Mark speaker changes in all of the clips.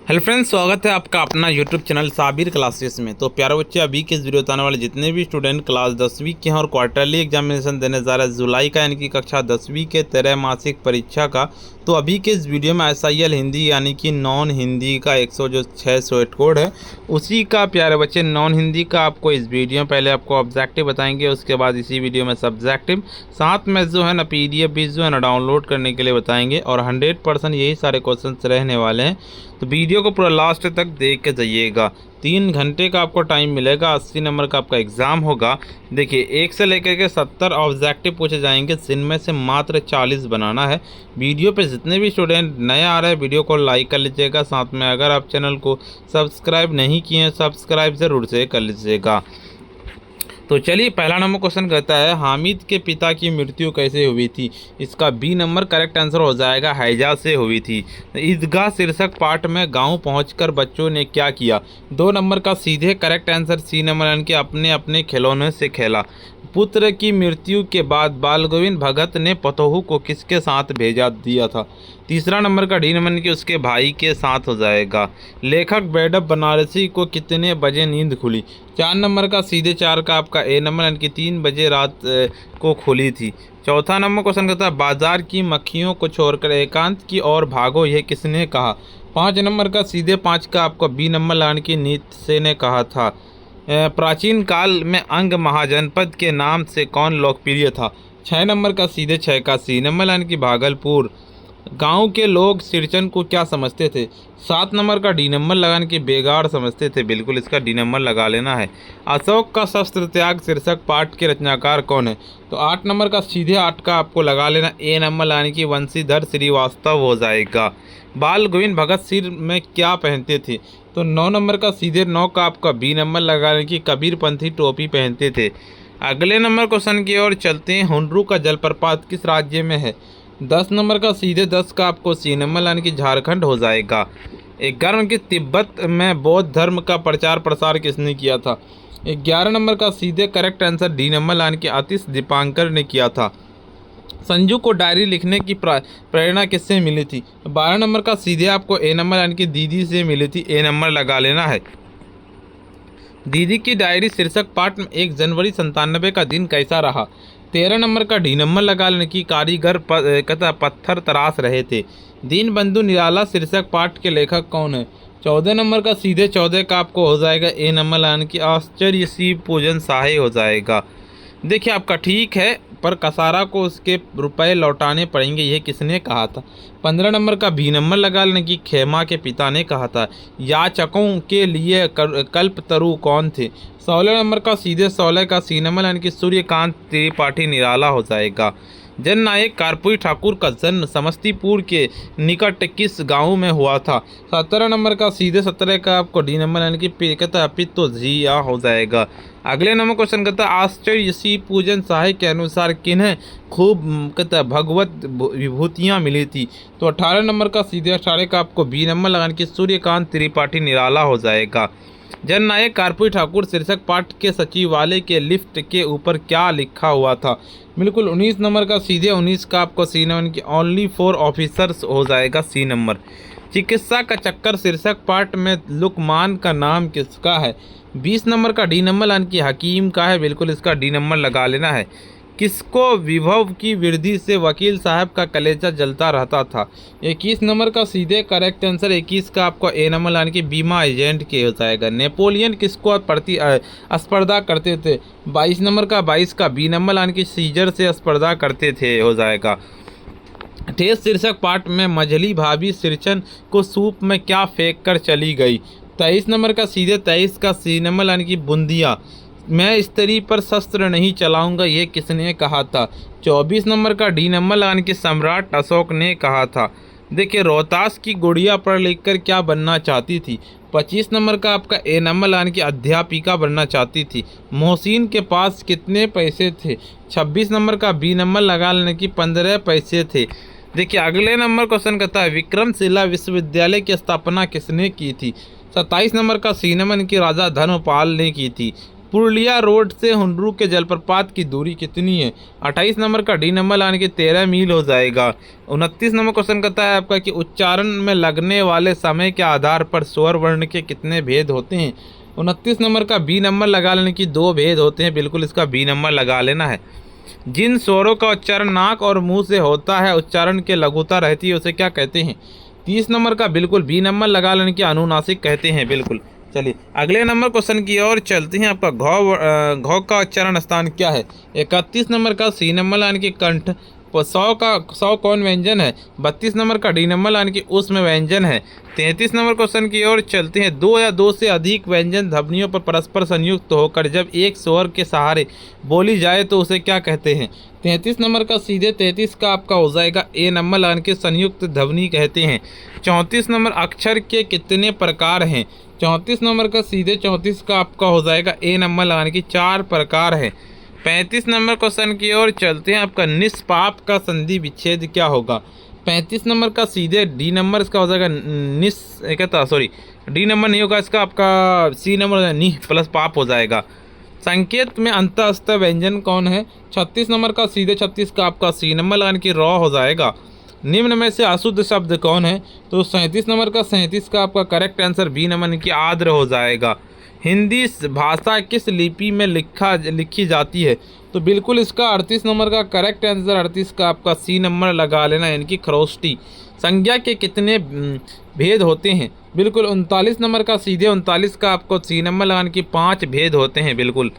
Speaker 1: Hello friends, स्वागत है आपका अपना यूट्यूब चैनल साबिर क्लासेस में। तो प्यारे बच्चे, अभी के इस वीडियो बताने वाले जितने भी स्टूडेंट क्लास 10वीं के हैं और क्वार्टरली एग्जामिनेशन देने जा रहे हैं जुलाई का, यानी कि कक्षा 10वीं के त्रैमासिक परीक्षा का, तो अभी के इस वीडियो में SIL हिंदी यानी कि नॉन हिंदी का 608 कोड है, उसी का प्यारे बच्चे नॉन हिंदी का आपको इस वीडियो में पहले आपको ऑब्जेक्टिव बताएंगे, उसके बाद इसी वीडियो में सब्जेक्टिव, साथ में जो है ना PDF भी जो है ना डाउनलोड करने के लिए बताएंगे और 100% यही सारे क्वेश्चन रहने वाले हैं। तो वीडियो को पूरा लास्ट तक देख के जाइएगा। 3 घंटे का आपको टाइम मिलेगा, 80 नंबर का आपका एग्ज़ाम होगा। देखिए 1 से लेकर के 70 ऑब्जेक्टिव पूछे जाएंगे, जिनमें से मात्र 40 बनाना है। वीडियो पे जितने भी स्टूडेंट नए आ रहे हैं वीडियो को लाइक कर लीजिएगा, साथ में अगर आप चैनल को सब्सक्राइब नहीं किए हैं सब्सक्राइब ज़रूर से कर लीजिएगा। तो चलिए, पहला नंबर क्वेश्चन कहता है हामिद के पिता की मृत्यु कैसे हुई थी। इसका बी नंबर करेक्ट आंसर हो जाएगा, हैजा से हुई थी। ईदगाह शीर्षक पाठ में गांव पहुंचकर बच्चों ने क्या किया। 2 नंबर का सीधे करेक्ट आंसर सी नंबर, यानी कि अपने अपने खिलौने से खेला। पुत्र की मृत्यु के बाद बाल गोविंद भगत ने पतोहू को किसके साथ भेजा दिया था। तीसरा नंबर का डी नंबर कि उसके भाई के साथ हो जाएगा। लेखक बेडब बनारसी को कितने बजे नींद खुली। 4 नंबर का सीधे 4 का आपका ए नंबर, यानी कि 3 बजे रात को खुली थी। चौथा नंबर क्वेश्चन कहता है बाजार की मक्खियों को छोड़कर एकांत की ओर भागो, यह किसने कहा। 5 नंबर का सीधे 5 का आपको बी नंबर, यानी कि नीत्शे ने कहा था। प्राचीन काल में अंग महाजनपद के नाम से कौन लोकप्रिय था। 6 नंबर का सीधे 6 का सी नंबर, यानी कि भागलपुर। गांव के लोग सिरचन को क्या समझते थे। 7 नंबर का डी नंबर लगाने की बेगार समझते थे, बिल्कुल इसका डी नंबर लगा लेना है। अशोक का शस्त्र त्याग शीर्षक पाठ के रचनाकार कौन है। तो 8 नंबर का सीधे 8 का आपको लगा लेना ए नंबर, यानी कि वंशीधर श्रीवास्तव हो जाएगा। बाल गोविंद भगत सिर में क्या पहनते थे। तो 9 नंबर का सीधे 9 का आपका बी नंबर लगाने की कबीरपंथी टोपी पहनते थे। अगले नंबर क्वेश्चन की ओर चलते हैं। हुंड्रू का जलप्रपात किस राज्य में है। 10 नंबर का सीधे 10 का आपको सी नंबर, यानी कि झारखंड हो जाएगा। 11 की तिब्बत में बौद्ध धर्म का प्रचार प्रसार किसने किया था। 11 नंबर का सीधे करेक्ट आंसर डी नंबर, यानी कि आतिश दीपांकर ने किया था। संजू को डायरी लिखने की प्रेरणा किससे मिली थी। 12 नंबर का सीधे आपको ए नंबर, यानी कि दीदी से मिली थी, ए नंबर लगा लेना है। दीदी की डायरी शीर्षक पाठ में 1 जनवरी 97 का दिन कैसा रहा। 13 नंबर का डी नंबर लगा लेने की कारीगर पत्थर तराश रहे थे। दीनबंधु निराला शीर्षक पाठ के लेखक कौन है। 14 नंबर का सीधे 14 का आपको हो जाएगा ए नंबर, यानी कि आश्चर्य शिव पूजन साहे हो जाएगा। देखिए आपका ठीक है, पर कसारा को उसके रुपए लौटाने पड़ेंगे, यह किसने कहा था। 15 नंबर का बी नंबर लगा लेने की खेमा के पिता ने कहा था। याचकों के लिए कल्पतरु कौन थे। 16 नंबर का सीधे 16 का सी नंबर, यानी कि सूर्यकांत त्रिपाठी निराला हो जाएगा। जननायक कर्पूरी ठाकुर का जन्म समस्तीपुर के निकट किस गांव में हुआ था। 17 नंबर का सीधे 17 का आपको डी नंबर, यानी कि पितो जिया हो जाएगा। अगले नंबर क्वेश्चन कहता है आश्चर्य शिव पूजन साहे के अनुसार किन्हें खूब कहता है भगवत विभूतियाँ मिली थी। तो 18 नंबर का सीधे 18 का आपको बी नंबर लगाने की सूर्यकांत त्रिपाठी निराला हो जाएगा। जननायक कर्पूरी ठाकुर शीर्षक पाठ के सचिवालय के लिफ्ट के ऊपर क्या लिखा हुआ था। बिल्कुल 19 नंबर का सीधे 19 का आपको सी नंबर की ओनली फॉर ऑफिसर्स हो जाएगा, सी नंबर। चिकित्सा का चक्कर शीर्षक पाठ में लुकमान का नाम किसका है। 20 नंबर का डी नंबर, यानी कि हकीम का है, बिल्कुल इसका डी नंबर लगा लेना है। किसको विभव की वृद्धि से वकील साहब का कलेजा जलता रहता था। 21 नंबर का सीधे करेक्ट आंसर 21 का आपको ए नंबर, यानी कि बीमा एजेंट के हो जाएगा। नेपोलियन किसको प्रति स्पर्धा करते थे। 22 नंबर का 22 का बी नंबर, यानी कि सीजर से स्पर्धा करते थे, हो जाएगा। ठेस शीर्षक पाठ में मझली भाभी सिरचन को सूप में क्या फेंक कर चली गई। 23 नंबर का सीधे 23 का सी नंबर, यानी कि बूंदिया। मैं स्त्री पर शस्त्र नहीं चलाऊंगा, ये किसने कहा था। 24 नंबर का डी नंबर, यानी कि सम्राट अशोक ने कहा था। देखिए रोहतास की गुड़िया पढ़ लिख कर क्या बनना चाहती थी। 25 नंबर का आपका ए नंबर, यानी कि अध्यापिका बनना चाहती थी। मोहसिन के पास कितने पैसे थे। 26 नंबर का बी नंबर लगा लेने की 15 पैसे थे। देखिए अगले नंबर क्वेश्चन कहता है विक्रमशिला विश्वविद्यालय की स्थापना किसने की थी। 27 नंबर का सी नंबर की राजा धर्मपाल ने की थी। पुरुलिया रोड से हुंडरू के जलप्रपात की दूरी कितनी है? 28 नंबर का डी नंबर लाने के 13 मील हो जाएगा। 29 नंबर क्वेश्चन कहता है आपका कि उच्चारण में लगने वाले समय के आधार पर स्वर वर्ण के कितने भेद होते हैं? 29 नंबर का बी नंबर लगा लेने की 2 भेद होते हैं, बिल्कुल इसका बी नंबर लगा लेना है। जिन स्वरों का उच्चारण नाक और मुंह से होता है, उच्चारण के लघुता रहती है, उसे क्या कहते हैं? 30 नंबर का बिल्कुल बी नंबर लगा लेने की अनुनासिक कहते हैं, बिल्कुल। चलिए अगले नंबर क्वेश्चन की ओर चलते हैं। आपका घौ का उच्चारण स्थान क्या है? 31 नंबर का सी नंबर लाने की कंठ। 100 कौन व्यंजन है? 32 नंबर का डी नंबर लाने की उसमें व्यंजन है। 33 नंबर क्वेश्चन की ओर चलते हैं। 2 या 2 से अधिक व्यंजन ध्वनियों पर परस्पर संयुक्त होकर जब एक स्वर के सहारे बोली जाए तो उसे क्या कहते हैं? 33 नंबर का सीधे 33 का आपका हो जाएगा ए नंबर लाने के संयुक्त ध्वनि कहते हैं। 34 नंबर अक्षर के कितने प्रकार हैं? 34 नंबर का सीधे 34 का आपका हो जाएगा ए नंबर लगाने की 4 प्रकार है। 35 नंबर क्वेश्चन की ओर चलते हैं। आपका निष्पाप का संधि विच्छेद क्या होगा? 35 नंबर का सीधे डी नंबर इसका हो जाएगा डी नंबर नहीं होगा इसका, आपका सी नंबर नि प्लस पाप हो जाएगा। संकेत में अंतःस्थ व्यंजन कौन है? 36 नंबर का सीधे 36 का आपका सी नंबर लगाने की रॉ हो जाएगा। निम्न में से अशुद्ध शब्द कौन है? तो 37 नंबर का 37 का आपका करेक्ट आंसर बी नंबर की आर्द्र हो जाएगा। हिंदी भाषा किस लिपि में लिखी जाती है? तो बिल्कुल इसका 38 नंबर का करेक्ट आंसर 38 का आपका सी नंबर लगा लेना, यानी कि खरोष्टी। संज्ञा के कितने भेद होते हैं? बिल्कुल 39 नंबर का सीधे 39 का आपको सी नंबर लगाने की 5 भेद होते हैं, बिल्कुल।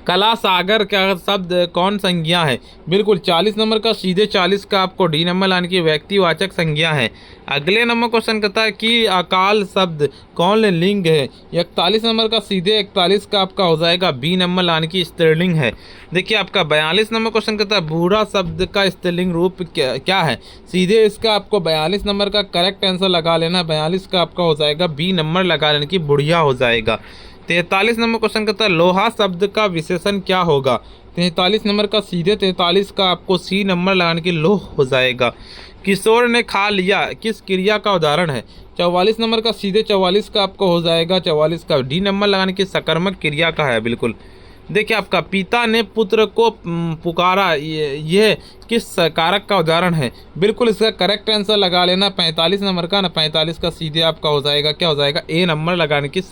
Speaker 1: कला सागर का शब्द कौन संज्ञा है? बिल्कुल 40 नंबर का सीधे 40 का आपको डी नंबर लाने की व्यक्तिवाचक संज्ञा है। अगले नंबर क्वेश्चन कहता है कि अकाल शब्द कौन लिंग है? 41 नंबर का सीधे 41 का आपका हो जाएगा बी नंबर लाने की स्त्रीलिंग है। देखिए आपका 42 नंबर क्वेश्चन कहता है बूढ़ा शब्द का स्त्रीलिंग रूप क्या है? सीधे इसका आपको 42 नंबर का करेक्ट आंसर लगा लेना। 42 का आपका हो जाएगा बी नंबर लगा लेने की बुढ़िया हो जाएगा। 43 नंबर क्वेश्चन कहता है लोहा शब्द का विशेषण क्या होगा? 43 नंबर का सीधे 43 का आपको सी नंबर लगाने की लोह हो जाएगा। किशोर ने खा लिया किस क्रिया का उदाहरण है? 44 नंबर का सीधे 44 का आपको हो जाएगा 44 का डी नंबर लगाने की सकर्मक क्रिया का है, बिल्कुल। देखिए आपका पिता ने पुत्र को पुकारा, यह किस कारक का उदाहरण है? बिल्कुल इसका करेक्ट आंसर लगा लेना 45 नंबर का ना। 45 का सीधे आपका हो जाएगा क्या हो जाएगा? ए नंबर लगाने की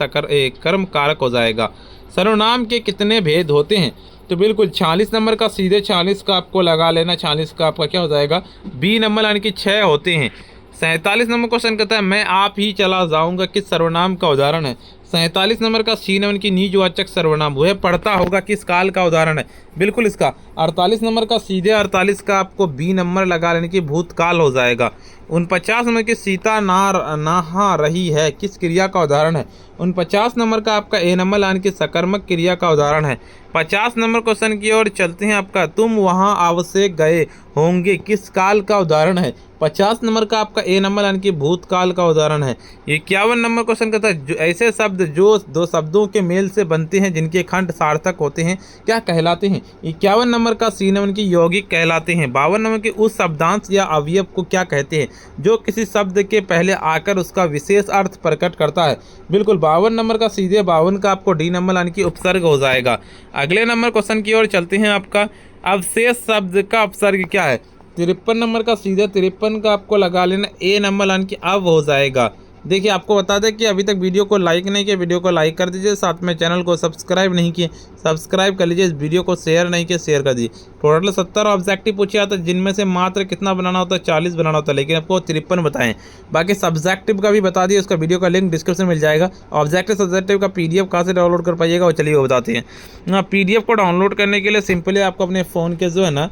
Speaker 1: कर्म कारक हो जाएगा। सर्वनाम के कितने भेद होते हैं? तो बिल्कुल 46 नंबर का सीधे 46 का आपको लगा लेना। 46 का आपका क्या हो जाएगा? बी नंबर यानी कि 6 होते हैं। 47 नंबर क्वेश्चन कहता है मैं आप ही चला जाऊंगा किस सर्वनाम का उदाहरण है? 47 नंबर का सी नंबर की निजवाचक सर्वनाम वह पढ़ता होगा किस काल का उदाहरण है? बिल्कुल इसका 48 नंबर का सीधे 48 का आपको बी नंबर लगा लेने की भूतकाल हो जाएगा। 49 नंबर की सीता नहा रही है किस क्रिया का उदाहरण है? 49 नंबर का आपका ए नंबर लाने की सकर्मक क्रिया का उदाहरण है। 50 नंबर क्वेश्चन की ओर चलते हैं। आपका तुम वहां अवश्य गए होंगे किस काल का उदाहरण है? 50 नंबर का आपका ए नंबर यानी कि भूतकाल का उदाहरण है। 51 नंबर क्वेश्चन कहता है ऐसे शब्द जो दो शब्दों के मेल से बनते हैं जिनके खंड सार्थक होते हैं क्या कहलाते हैं? 51 नंबर का सी नंबर की यौगिक कहलाते हैं। 52 नंबर के उस शब्दांश या अवयव को क्या कहते हैं जो किसी शब्द के पहले आकर उसका विशेष अर्थ प्रकट करता है? बिल्कुल 52 नंबर का सीधे 52 का आपको डी नंबर यानी कि उपसर्ग हो जाएगा। अगले नंबर क्वेश्चन की ओर चलते हैं। आपका अवशेष शब्द का उपसर्ग क्या है? 53 नंबर का सीधे 53 का आपको लगा लेना ए नंबर यानी कि अब हो जाएगा। देखिए आपको बता दें कि अभी तक वीडियो को लाइक नहीं किया, वीडियो को लाइक कर दीजिए। साथ में चैनल को सब्सक्राइब नहीं किए, सब्सक्राइब कर लीजिए। इस वीडियो को शेयर नहीं किए, शेयर कर दीजिए। टोटल 70 ऑब्जेक्टिव पूछे जाता है जिनमें से मात्र कितना बनाना होता है? 40 बनाना होता है, लेकिन आपको 53 बताएं। बाकी सब्जेक्टिव का भी बता दिए, उसका वीडियो का लिंक डिस्क्रिप्शन में मिल जाएगा। ऑब्जेक्टिव सब्जेक्टिव का PDF कहाँ से डाउनलोड कर पाइएगा वो चलिए वो बताते हैं। PDF को डाउनलोड करने के लिए सिंपली आपको अपने फ़ोन के जो है ना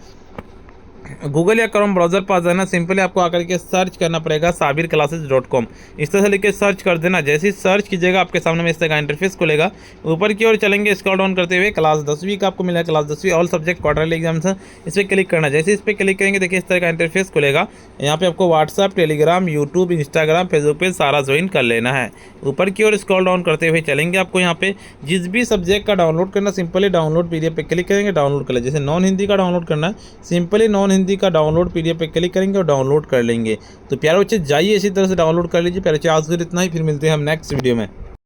Speaker 1: गूगल या क्रोम ब्राउज़र पास जाना, सिंपली आपको आकर के सर्च करना पड़ेगा sabirclasses.com। इस तरह से लिख के सर्च कर देना। जैसे ही सर्च कीजिएगा आपके सामने में इस तरह का इंटरफेस खुलेगा। ऊपर की ओर चलेंगे स्क्रॉल डाउन करते हुए क्लास 10वीं का आपको मिला है, क्लास 10वीं ऑल सब्जेक्ट क्वार्टरली एग्जाम्स है, इस पर क्लिक करना। जैसे इस पर क्लिक करेंगे देखिए इस तरह का इंटरफेस खुलेगा। यहाँ पे आपको WhatsApp, Telegram, YouTube, Instagram, Facebook पे सारा ज्वाइन कर लेना है। ऊपर की ओर स्क्रॉल डाउन करते हुए चलेंगे। आपको यहाँ पे जिस भी सब्जेक्ट का डाउनलोड करना सिंपली डाउनलोड PDF पे क्लिक करेंगे, डाउनलोड कर ले। जैसे नॉन हिंदी का डाउनलोड करना है, सिंपली नॉन हिंदी का डाउनलोड PDF पे क्लिक करेंगे और डाउनलोड कर लेंगे। तो प्यारे बच्चे जाइए इसी तरह से डाउनलोड कर लीजिए। प्यारे बच्चे आज इतना ही, फिर मिलते हैं हम नेक्स्ट वीडियो में।